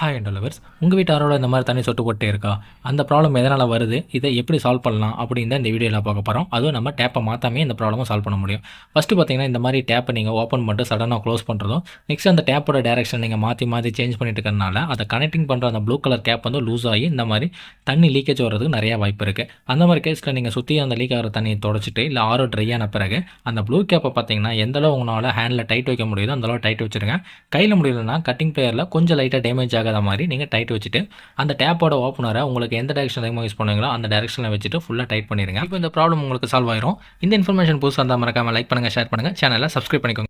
Hi and lovers. உங்கள் வீட்டு அரோட இந்த மாதிரி தண்ணி சொட்டு போட்டே இருக்கா? அந்த ப்ராப்ளம் எதனால் வருது, இதை எப்படி சால்வ் பண்ணலாம் அப்படின்னு தான் இந்த வீடியோவில் பார்க்க போகிறோம். அதுவும் நம்ம டேப்பை மாற்றாமே இந்த ப்ராப்ளமும் சால்வ் பண்ண முடியும். ஃபஸ்ட்டு பார்த்தீங்கன்னா, இந்த மாதிரி டேப்பை நீங்கள் ஓப்பன் பண்ணிட்டு சடனாக க்ளோஸ் பண்ணுறதும், நெக்ஸ்ட் அந்த டேப்போட டேரெக்ஷன் நீங்கள் மாற்றி மாற்றி சேஞ்ச் பண்ணிட்டு இருக்கறனால அதை கனெக்டிங் பண்ணுற அந்த ப்ளூ கலர் கேப் வந்து லூஸ் ஆகி இந்த மாதிரி தண்ணி லீக்கேஜ் வர்றதுக்கு நிறையா வாய்ப்பு இருக்குது. அந்த மாதிரி கேஸில் நீங்கள் சுற்றி அந்த லீக் ஆகிற தண்ணியை தொடச்சிட்டு இல்லை ஆரோ ட்ரை ஆன பிறகு அந்த ப்ளூ கேப்பை பார்த்தீங்கன்னா எந்தளவு உங்களால் ஹேண்டில் டைட் வைக்க முடியுதோ அந்தளவு டைட் வச்சுருங்க. கையில் முடியலன்னா கட்டிங் பிளேயரில் கொஞ்சம் லைட்டாக டேமேஜ் ஆகாத மாதிரி நீங்கள் டைட் வச்சுட்டு அந்த டேப்போட ஓப்பனரை உங்களுக்கு எந்த டைரக்ஷன் அதிகமாக யூஸ் பண்ணுவீங்களோ அந்த டைரக்ஷனில் வச்சுட்டு ஃபுல்லாக டைட் பண்ணிடுங்க. இப்போ இந்த ப்ராப்ளம் உங்களுக்கு சால்வ் ஆயிரும். இந்த இன்ஃபர்மேஷன் புதுசாக இருந்தால் மறக்காமல் லைக் பண்ணுங்கள், ஷேர் பண்ணுங்கள், சேனலை சப்ஸ்கிரைப் பண்ணிக்கோங்க.